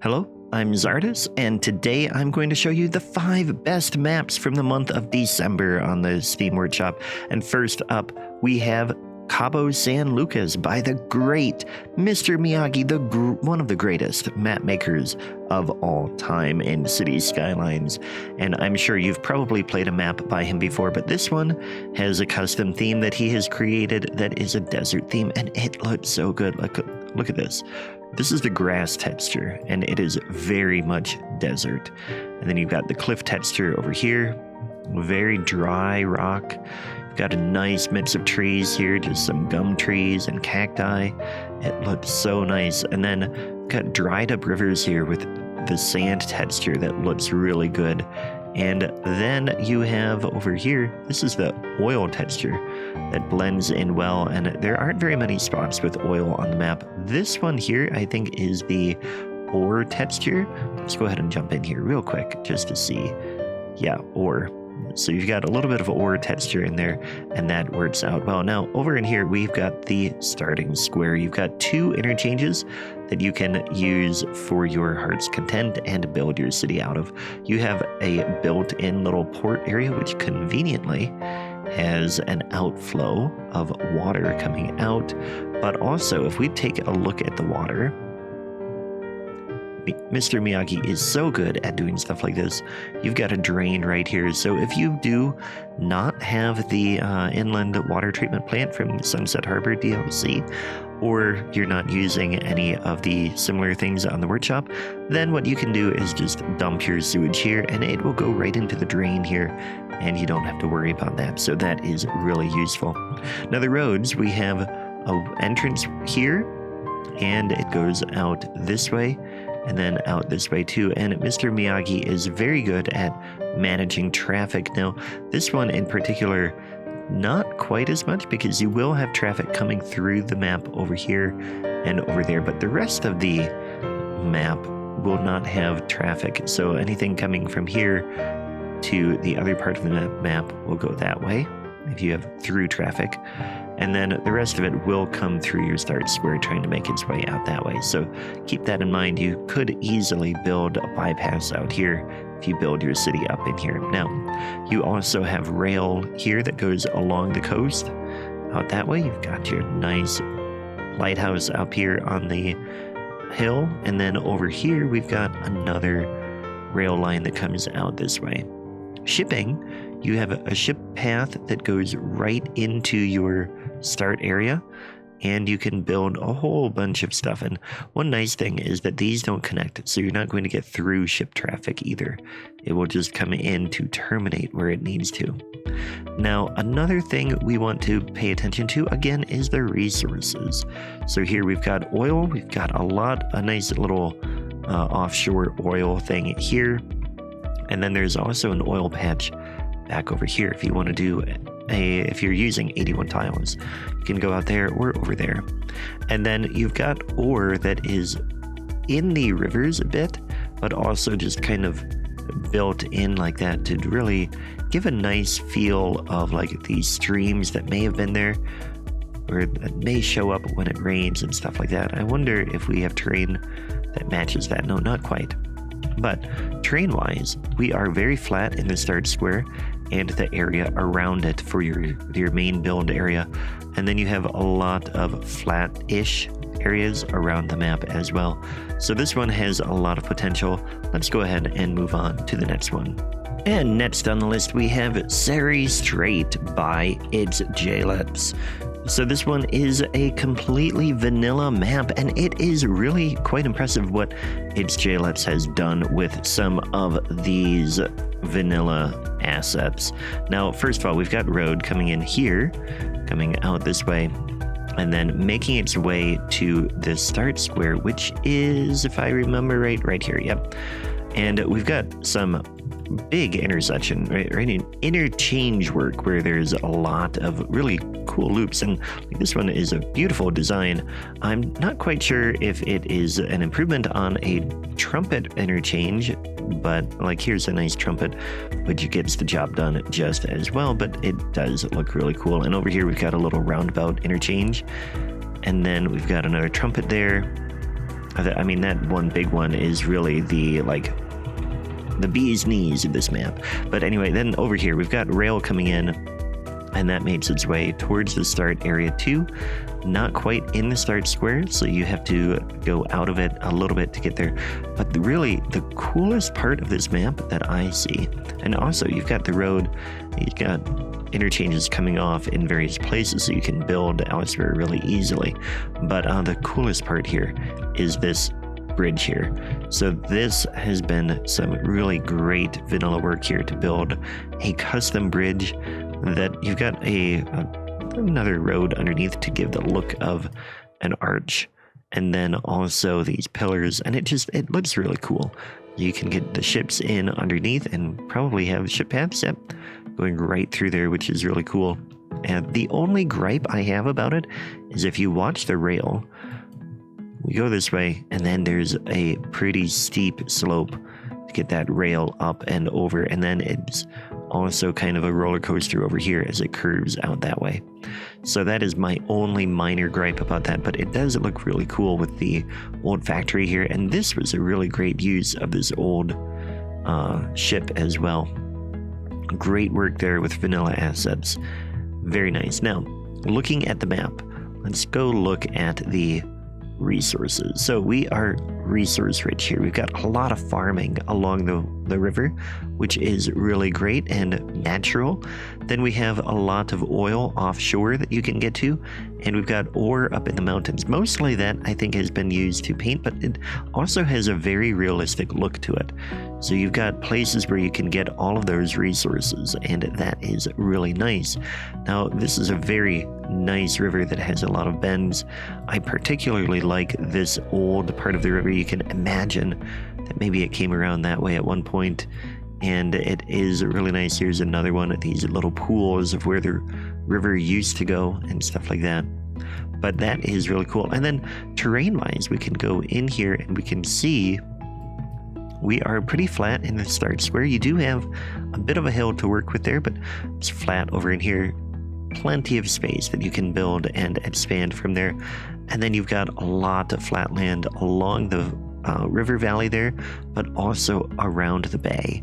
Hello, I'm Czardus, and today I'm going to show you the 5 best maps from the month of December on the Steam Workshop. And first up, we have Cabo San Lucas by the great Mr. Miyagi, one of the greatest map makers of all time in City Skylines. And I'm sure you've probably played a map by him before, but this one has a custom theme that he has created that is a desert theme, and it looks so good. Look at this. This is the grass texture, and it is very much desert. And then you've got the cliff texture over here, very dry rock. You've got a nice mix of trees here, just some gum trees and cacti. It looks so nice. And then you've got dried up rivers here with the sand texture that looks really good. And then you have over here, this is the oil texture that blends in well, and there aren't very many spots with oil on the map. This one here, I think, is the ore texture. Let's go ahead and jump in here real quick just to see. Yeah, ore. So you've got a little bit of ore texture in there, and that works out well. Now, over in here, we've got the starting square. You've got 2 interchanges that you can use for your heart's content and build your city out of. You have a built-in little port area, which conveniently has an outflow of water coming out. But also, if we take a look at the water, Mr. Miyagi is so good at doing stuff like this. You've got a drain right here. So if you do not have the inland water treatment plant from Sunset Harbor DLC, or you're not using any of the similar things on the workshop, then what you can do is just dump your sewage here, and it will go right into the drain here, and you don't have to worry about that. So that is really useful. Now the roads, we have an entrance here, and it goes out this way, and then out this way too. And Mr. Miyagi is very good at managing traffic. Now, this one in particular, not quite as much, because you will have traffic coming through the map over here and over there, but the rest of the map will not have traffic. So anything coming from here to the other part of the map will go that way if you have through traffic. And then the rest of it will come through your start square, trying to make its way out that way. So keep that in mind. You could easily build a bypass out here if you build your city up in here. Now, you also have rail here that goes along the coast out that way. You've got your nice lighthouse up here on the hill. And then over here, we've got another rail line that comes out this way. Shipping, you have a ship path that goes right into your start area, and you can build a whole bunch of stuff. And one nice thing is that these don't connect, so you're not going to get through ship traffic either. It will just come in to terminate where it needs to. Now, another thing we want to pay attention to, again, is the resources. So here we've got oil. We've got a nice little offshore oil thing here. And then there's also an oil patch back over here if you want to do if you're using 81 tiles. You can go out there or over there. And then you've got ore that is in the rivers a bit, but also just kind of built in like that to really give a nice feel of like these streams that may have been there, or that may show up when it rains and stuff like that. I wonder if we have terrain that matches that. No, not quite. But terrain-wise, we are very flat in the start square and the area around it for your main build area. And then you have a lot of flat-ish areas around the map as well. So this one has a lot of potential. Let's go ahead and move on to the next one. And next on the list, we have Siri Straight By. It's JLEPs. So this one is a completely vanilla map, and it is really quite impressive what its JLEPs has done with some of these vanilla assets. Now, first of all, we've got road coming in here, coming out this way, and then making its way to the start square, which is, if I remember right here. Yep. And we've got some big intersection, right in interchange work where there's a lot of really cool loops, and this one is a beautiful design. I'm not quite sure if it is an improvement on a trumpet interchange, but like here's a nice trumpet which gets the job done just as well, but it does look really cool. And over here we've got a little roundabout interchange, and then we've got another trumpet there, I mean, that one big one is really the bee's knees of this map. But anyway, then over here we've got rail coming in, and that makes its way towards the start area too. Not quite in the start square, so you have to go out of it a little bit to get there. But really, the coolest part of this map that I see, and also you've got the road, you've got interchanges coming off in various places, so you can build elsewhere really easily. But the coolest part here is this bridge here. So this has been some really great vanilla work here to build a custom bridge that you've got another road underneath to give the look of an arch, and then also these pillars, and it looks really cool. You can get the ships in underneath and probably have ship paths going right through there, which is really cool. And the only gripe I have about it is if you watch the rail, we go this way, and then there's a pretty steep slope to get that rail up and over, and then it's also kind of a roller coaster over here as it curves out that way. So that is my only minor gripe about that, but it does look really cool with the old factory here, and this was a really great use of this old ship as well. Great work there with vanilla assets. Very nice. Now, looking at the map, let's go look at the resources. So we are resource rich here. We've got a lot of farming along the river, which is really great and natural. Then we have a lot of oil offshore that you can get to, and we've got ore up in the mountains. Mostly that I think has been used to paint, but it also has a very realistic look to it. So you've got places where you can get all of those resources, and that is really nice. Now, this is a very nice river that has a lot of bends. I particularly like this old part of the river. You can imagine that maybe it came around that way at one point, and it is really nice. Here's another one of these little pools of where the river used to go and stuff like that. But that is really cool. And then terrain-wise, we can go in here and we can see we are pretty flat in the start square. You do have a bit of a hill to work with there, but it's flat over in here. Plenty of space that you can build and expand from there. And then you've got a lot of flat land along the river valley there, but also around the bay.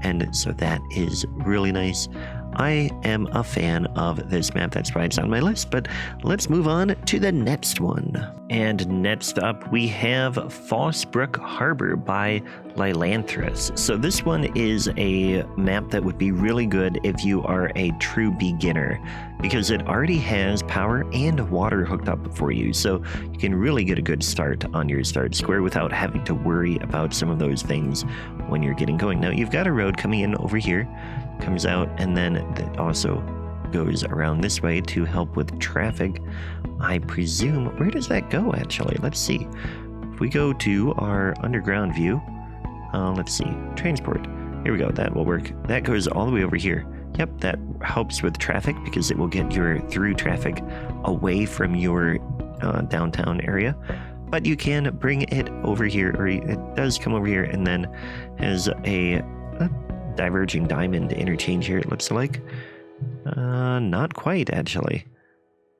And so that is really nice. I am a fan of this map. That's why it's on my list. But let's move on to the next one. And next up, we have Foss Brook Harbor by Lilanthus. So this one is a map that would be really good if you are a true beginner, because it already has power and water hooked up for you. So you can really get a good start on your start square without having to worry about some of those things when you're getting going. Now, you've got a road coming in over here, comes out, and then that also goes around this way to help with traffic. I presume, where does that go actually? Let's see. If we go to our underground view, let's see, transport. Here we go, that will work. That goes all the way over here. Yep, that helps with traffic because it will get your through traffic away from your downtown area. But you can bring it over here, or it does come over here and then has a diverging diamond interchange here, it looks like. Not quite, actually.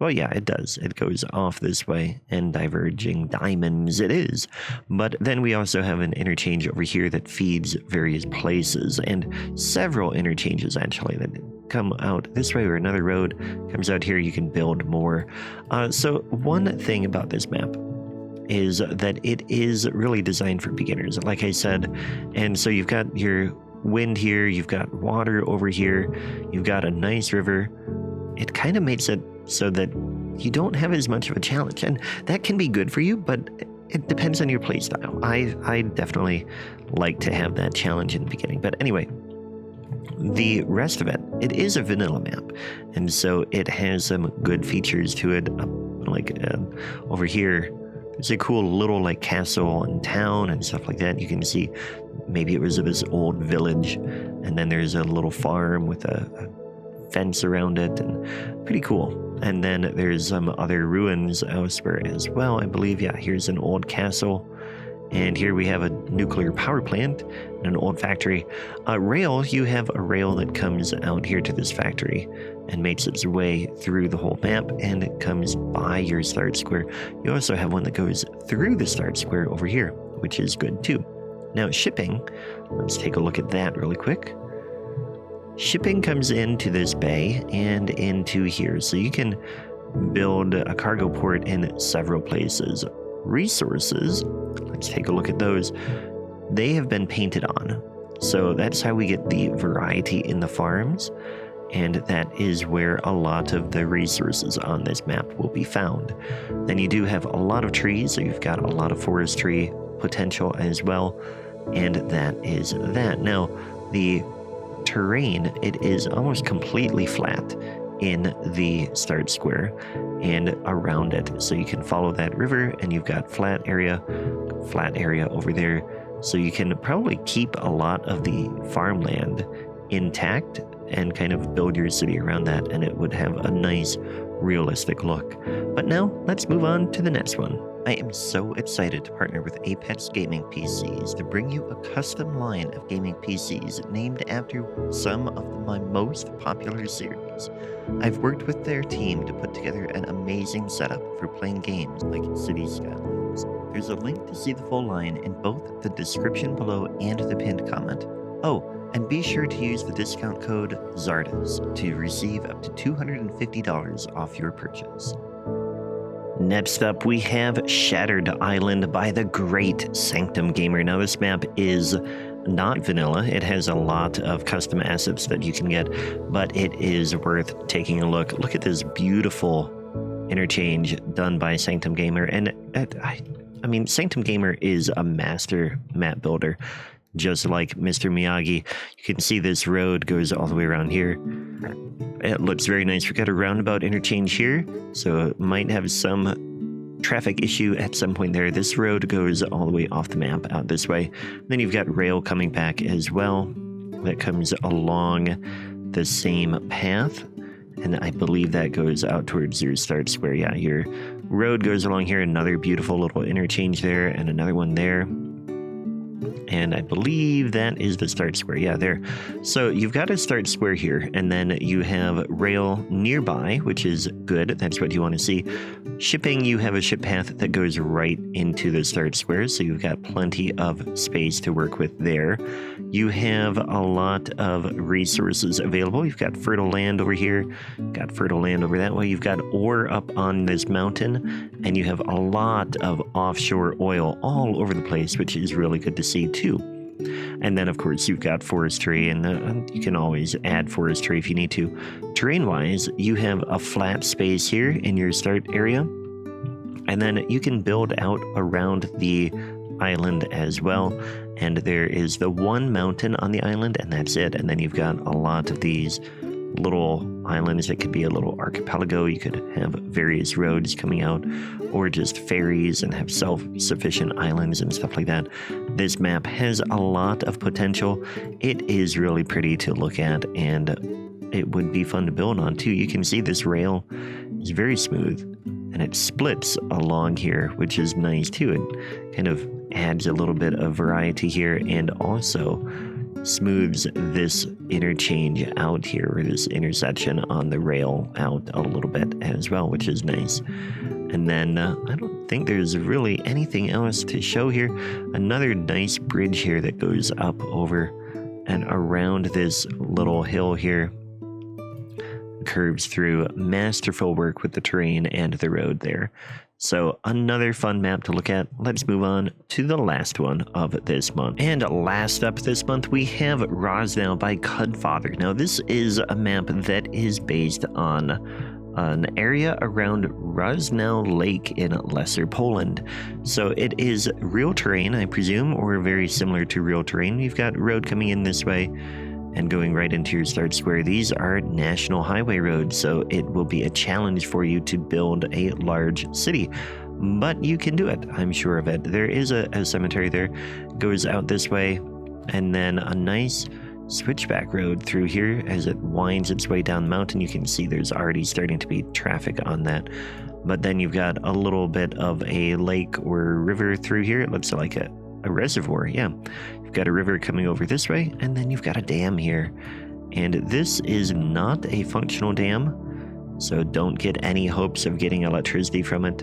Well, yeah, it does. It goes off this way, and diverging diamonds it is. But then we also have an interchange over here that feeds various places, and several interchanges, actually, that come out this way, or another road comes out here. You can build more. So one thing about this map is that it is really designed for beginners, like I said. And so you've got your wind here, you've got water over here, you've got a nice river. It kind of makes it so that you don't have as much of a challenge, and that can be good for you, but it depends on your play style. I definitely like to have that challenge in the beginning. But anyway, the rest of it is a vanilla map, and so it has some good features to it. Like over here, there's a cool little like castle and town and stuff like that. You can see maybe it was this old village, and then there's a little farm with a fence around it, and pretty cool. And then there's some other ruins elsewhere as well, I believe. Yeah, here's an old castle, And here we have a nuclear power plant and an old factory. Rail, you have a rail that comes out here to this factory and makes its way through the whole map and it comes by your start square. You also have one that goes through the start square over here, which is good too. Now shipping, let's take a look at that really quick. Shipping comes into this bay and into here, so you can build a cargo port in several places. Resources, let's take a look at those. They have been painted on, so that's how we get the variety in the farms, and that is where a lot of the resources on this map will be found. Then you do have a lot of trees, so you've got a lot of forestry potential as well, and that is that. Now the terrain, it is almost completely flat in the start square and around it, so you can follow that river and you've got flat area over there, so you can probably keep a lot of the farmland intact and kind of build your city around that, and it would have a nice realistic look. But now let's move on to the next one. I am so excited to partner with Apex Gaming PCs to bring you a custom line of gaming PCs named after some of my most popular series. I've worked with their team to put together an amazing setup for playing games like Skylines. There's a link to see the full line in both the description below and the pinned comment. Oh, and be sure to use the discount code Czardus to receive up to $250 off your purchase. Next up, we have Shattered Island by the great Sanctum Gamer. Now, this map is not vanilla. It has a lot of custom assets that you can get, but it is worth taking a look. Look at this beautiful interchange done by Sanctum Gamer. And I mean, Sanctum Gamer is a master map builder, just like Mr. Miyagi. You can see this road goes all the way around here. It looks very nice. We've got a roundabout interchange here, so it might have some traffic issue at some point there. This road goes all the way off the map out this way. Then you've got rail coming back as well that comes along the same path, and I believe that goes out towards your start square. Yeah, your road goes along here, another beautiful little interchange there, and another one there. And I believe that is the start square. Yeah, there. So you've got a start square here, and then you have rail nearby, which is good. That's what you want to see. Shipping, you have a ship path that goes right into the start square, so you've got plenty of space to work with there. You have a lot of resources available. You've got fertile land over here, got fertile land over that way. You've got ore up on this mountain, and you have a lot of offshore oil all over the place, which is really good to see too. And then of course you've got forestry, and you can always add forestry if you need to. Terrain wise, you have a flat space here in your start area, and then you can build out around the island as well. And there is the one mountain on the island, and that's it. And then you've got a lot of these little islands that could be a little archipelago. You could have various roads coming out, or just ferries and have self-sufficient islands and stuff like that. This map has a lot of potential. It is really pretty to look at, and it would be fun to build on too. You can see this rail is very smooth, and it splits along here, which is nice too. It kind of adds a little bit of variety here, and also smooths this interchange out here, or this intersection on the rail out a little bit as well, which is nice. And then I don't think there's really anything else to show here. Another nice bridge here that goes up over and around this little hill here, curves through. Masterful work with the terrain and the road there. So another fun map to look at. Let's move on to the last one of this month. And last up this month, we have Rossdale by Cudfather. Now, this is a map that is based on an area around Rossdale Lake in Lesser Poland. So it is real terrain, I presume, or very similar to real terrain. You've got road coming in this way and going right into your start square. These are national highway roads, so it will be a challenge for you to build a large city, but you can do it. I'm sure of it. There is a cemetery there, goes out this way, and then a nice switchback road through here as it winds its way down the mountain. You can see there's already starting to be traffic on that, but then you've got a little bit of a lake or river through here. It looks like a reservoir, yeah. You've got a river coming over this way, and then you've got a dam here. And this is not a functional dam, so don't get any hopes of getting electricity from it.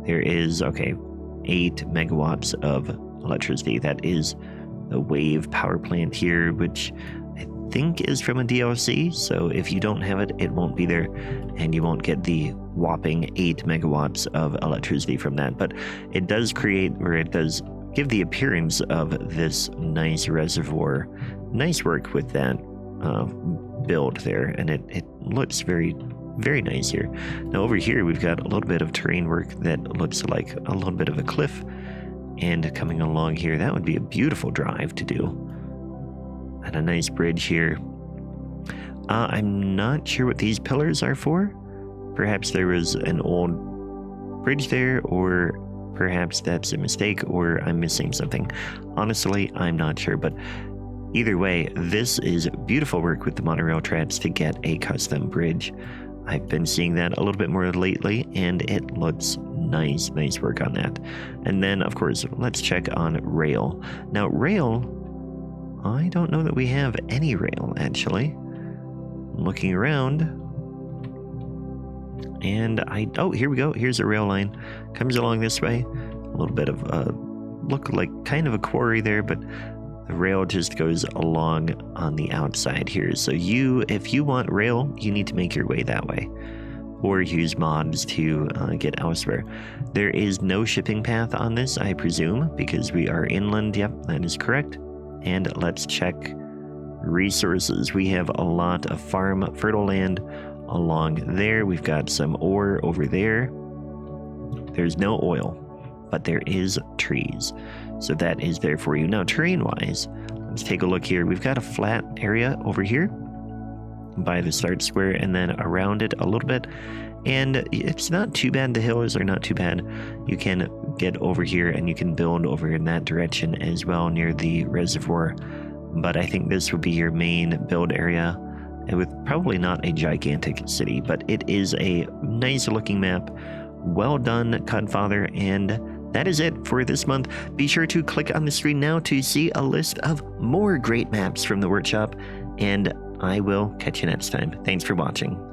There is, okay, 8 megawatts of electricity. That is the wave power plant here, which I think is from a DLC. So if you don't have it, it won't be there, and you won't get the whopping 8 megawatts of electricity from that. But it does create, or it does give the appearance of this nice reservoir. Nice work with that build there, and it looks very, very nice here. Now over here we've got a little bit of terrain work that looks like a little bit of a cliff, and coming along here, that would be a beautiful drive to do, and a nice bridge here. I'm not sure what these pillars are for. Perhaps there was an old bridge there, or perhaps that's a mistake, or I'm missing something. Honestly, I'm not sure, but either way, this is beautiful work with the monorail tracks to get a custom bridge. I've been seeing that a little bit more lately, and it looks nice. Nice work on that. And then, of course, let's check on rail. Now, rail, I don't know that we have any rail, actually. Looking around, and oh, here we go. Here's a rail line. Comes along this way. A little bit of, look like kind of a quarry there, but the rail just goes along on the outside here. So if you want rail, you need to make your way that way, or use mods to get elsewhere. There is no shipping path on this, I presume, because we are inland. Yep, that is correct. And let's check resources. We have a lot of fertile land along there. We've got some ore over there. There's no oil, but there is trees. So that is there for you. Now, terrain-wise, let's take a look here. We've got a flat area over here by the start square, and then around it a little bit. And it's not too bad. The hills are not too bad. You can get over here, and you can build over in that direction as well, near the reservoir. But I think this would be your main build area, with probably not a gigantic city, but it is a nice-looking map. Well done, Codfather, and that is it for this month. Be sure to click on the screen now to see a list of more great maps from the workshop, and I will catch you next time. Thanks for watching.